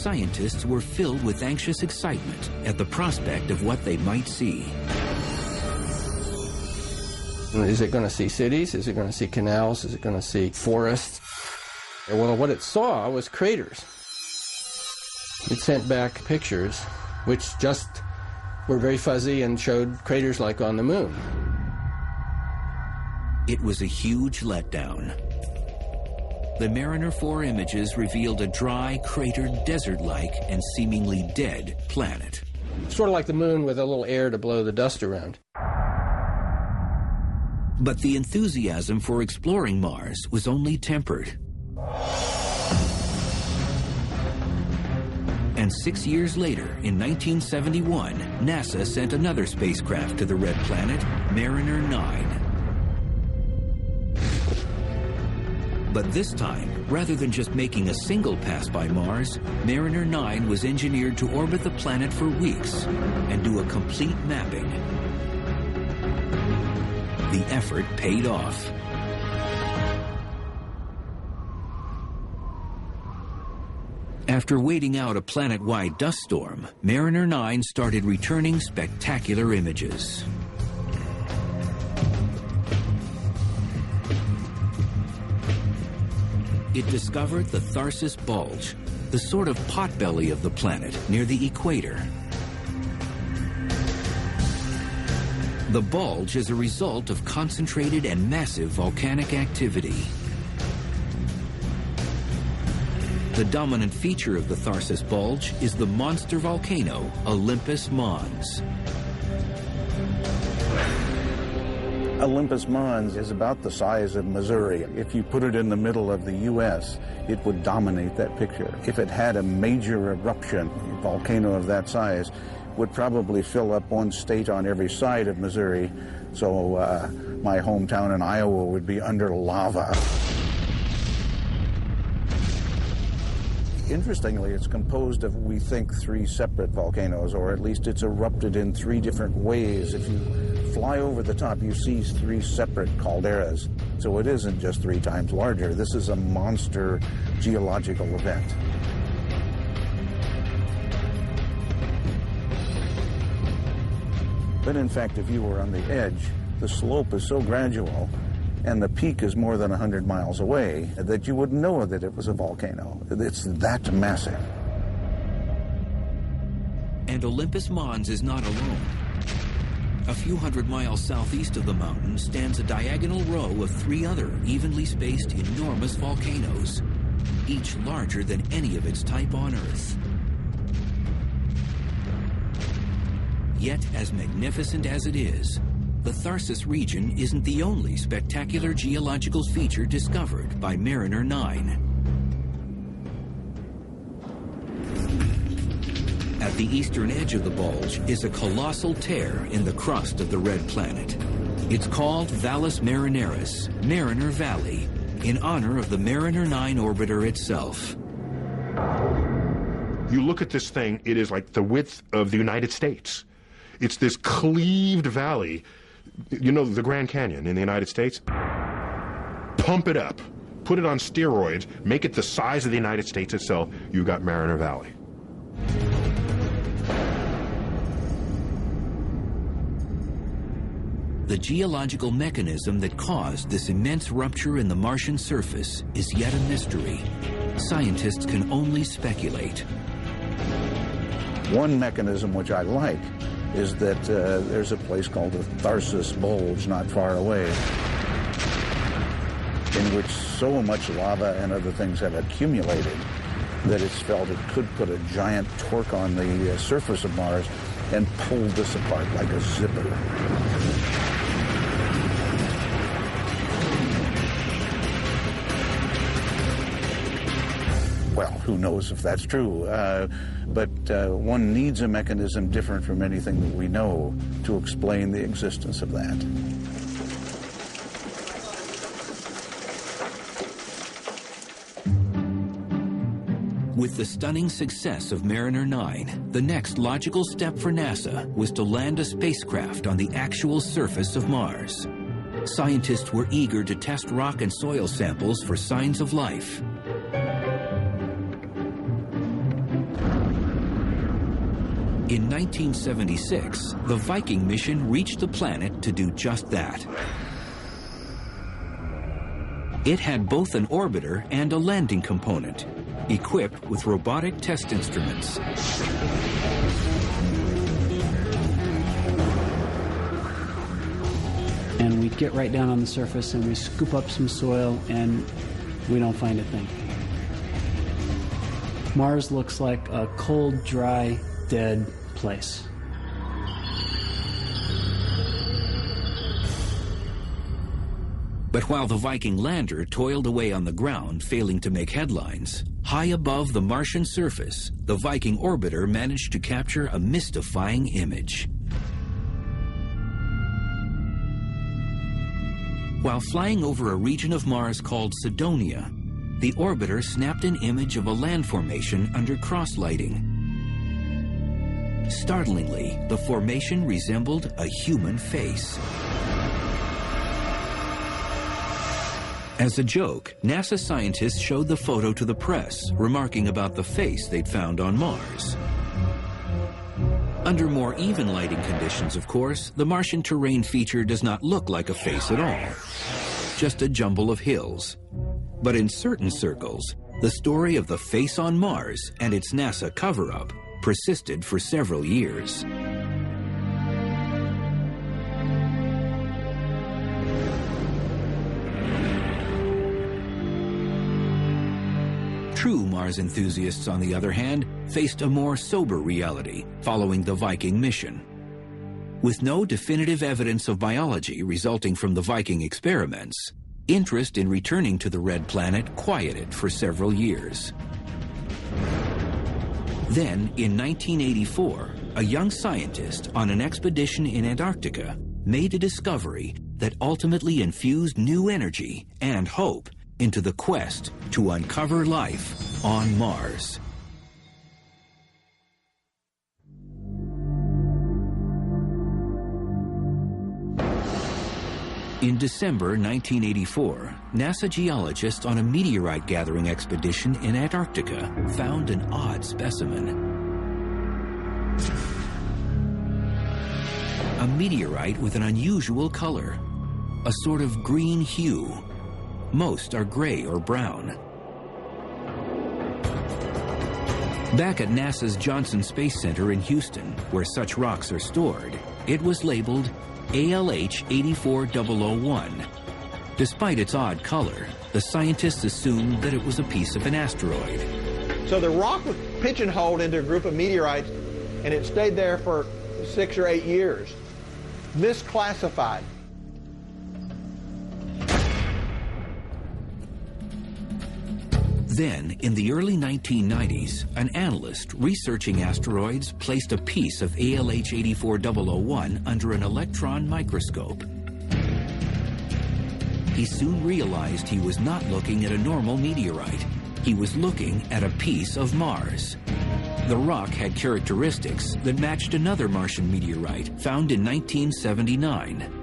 scientists were filled with anxious excitement at the prospect of what they might see. Is it going to see cities? Is it going to see canals? Is it going to see forests? Well, what it saw was craters. It sent back pictures which just were very fuzzy and showed craters like on the moon. It was a huge letdown. The Mariner 4 images revealed a dry, cratered, desert-like, and seemingly dead planet. Sort of like the moon with a little air to blow the dust around. But the enthusiasm for exploring Mars was only tempered. And 6 years later, in 1971, NASA sent another spacecraft to the red planet, Mariner 9. But this time, rather than just making a single pass by Mars, Mariner 9 was engineered to orbit the planet for weeks and do a complete mapping. The effort paid off. After waiting out a planet-wide dust storm, Mariner 9 started returning spectacular images. It discovered the Tharsis Bulge, the sort of potbelly of the planet near the equator. The bulge is a result of concentrated and massive volcanic activity. The dominant feature of the Tharsis Bulge is the monster volcano, Olympus Mons. Olympus Mons is about the size of Missouri. If you put it in the middle of the U.S., it would dominate that picture. If it had a major eruption, a volcano of that size would probably fill up one state on every side of Missouri, so my hometown in Iowa would be under lava. Interestingly, it's composed of, we think, 3 separate volcanoes, or at least it's erupted in 3 different ways. If you fly over the top, you see 3 separate calderas. So it isn't just 3 times larger. This is a monster geological event. But in fact, if you were on the edge, the slope is so gradual and the peak is more than 100 miles away that you wouldn't know that it was a volcano. It's that massive. And Olympus Mons is not alone. A few hundred miles southeast of the mountain stands a diagonal row of 3 other evenly spaced enormous volcanoes, each larger than any of its type on Earth. Yet, as magnificent as it is, the Tharsis region isn't the only spectacular geological feature discovered by Mariner 9. At the eastern edge of the bulge is a colossal tear in the crust of the red planet. It's called Valles Marineris, Mariner Valley, in honor of the Mariner 9 orbiter itself. You look at this thing, it is like the width of the United States. It's this cleaved valley. You know the Grand Canyon in the United States? Pump it up, put it on steroids, make it the size of the United States itself, you got Mariner Valley. The geological mechanism that caused this immense rupture in the Martian surface is yet a mystery. Scientists can only speculate. One mechanism which I like is that there's a place called the Tharsis Bulge not far away, in which so much lava and other things have accumulated that it's felt it could put a giant torque on the surface of Mars and pull this apart like a zipper. Well, who knows if that's true, but one needs a mechanism different from anything that we know to explain the existence of that. With the stunning success of Mariner 9, the next logical step for NASA was to land a spacecraft on the actual surface of Mars. Scientists were eager to test rock and soil samples for signs of life. In 1976, the Viking mission reached the planet to do just that. It had both an orbiter and a landing component, equipped with robotic test instruments. And we get right down on the surface and we scoop up some soil and we don't find a thing. Mars looks like a cold, dry, dead place. But while the Viking lander toiled away on the ground, failing to make headlines, high above the Martian surface, the Viking orbiter managed to capture a mystifying image. While flying over a region of Mars called Cydonia, the orbiter snapped an image of a land formation under cross-lighting. Startlingly, the formation resembled a human face. As a joke, NASA scientists showed the photo to the press, remarking about the face they'd found on Mars. Under more even lighting conditions, of course, the Martian terrain feature does not look like a face at all, just a jumble of hills. But in certain circles, the story of the face on Mars and its NASA cover-up persisted for several years. True Mars enthusiasts, on the other hand, faced a more sober reality following the Viking mission. With no definitive evidence of biology resulting from the Viking experiments, interest in returning to the Red Planet quieted for several years. Then, in 1984, a young scientist on an expedition in Antarctica made a discovery that ultimately infused new energy and hope into the quest to uncover life on Mars. In December 1984, NASA geologists on a meteorite gathering expedition in Antarctica found an odd specimen. A meteorite with an unusual color, a sort of green hue. Most are gray or brown. Back at NASA's Johnson Space Center in Houston, where such rocks are stored, it was labeled ALH 84001. Despite its odd color, the scientists assumed that it was a piece of an asteroid. So the rock was pigeonholed into a group of meteorites, and it stayed there for 6 or 8 years. Misclassified. Then, in the early 1990s, an analyst researching asteroids placed a piece of ALH 84001 under an electron microscope. He soon realized he was not looking at a normal meteorite. He was looking at a piece of Mars. The rock had characteristics that matched another Martian meteorite found in 1979.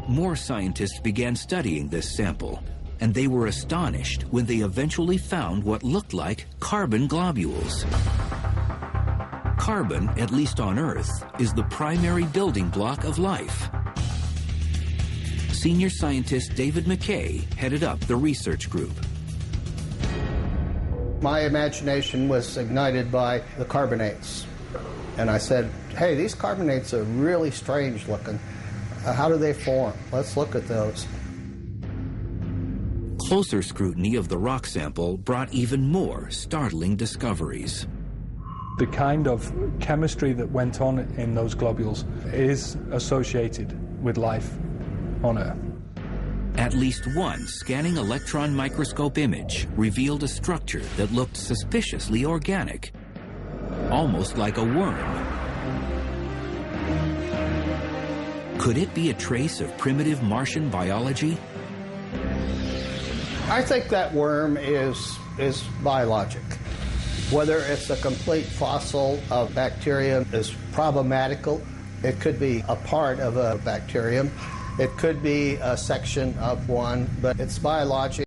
More scientists began studying this sample, and they were astonished when they eventually found what looked like carbon globules. Carbon, at least on Earth, is the primary building block of life. Senior scientist David McKay headed up the research group. My imagination was ignited by the carbonates. And I said, hey, these carbonates are really strange looking. How do they form? Let's look at those. Closer scrutiny of the rock sample brought even more startling discoveries. The kind of chemistry that went on in those globules is associated with life on Earth. At least one scanning electron microscope image revealed a structure that looked suspiciously organic, almost like a worm. Could it be a trace of primitive Martian biology? I think that worm is biologic. Whether it's a complete fossil of bacterium is problematical. It could be a part of a bacterium. It could be a section of one, but it's biologic.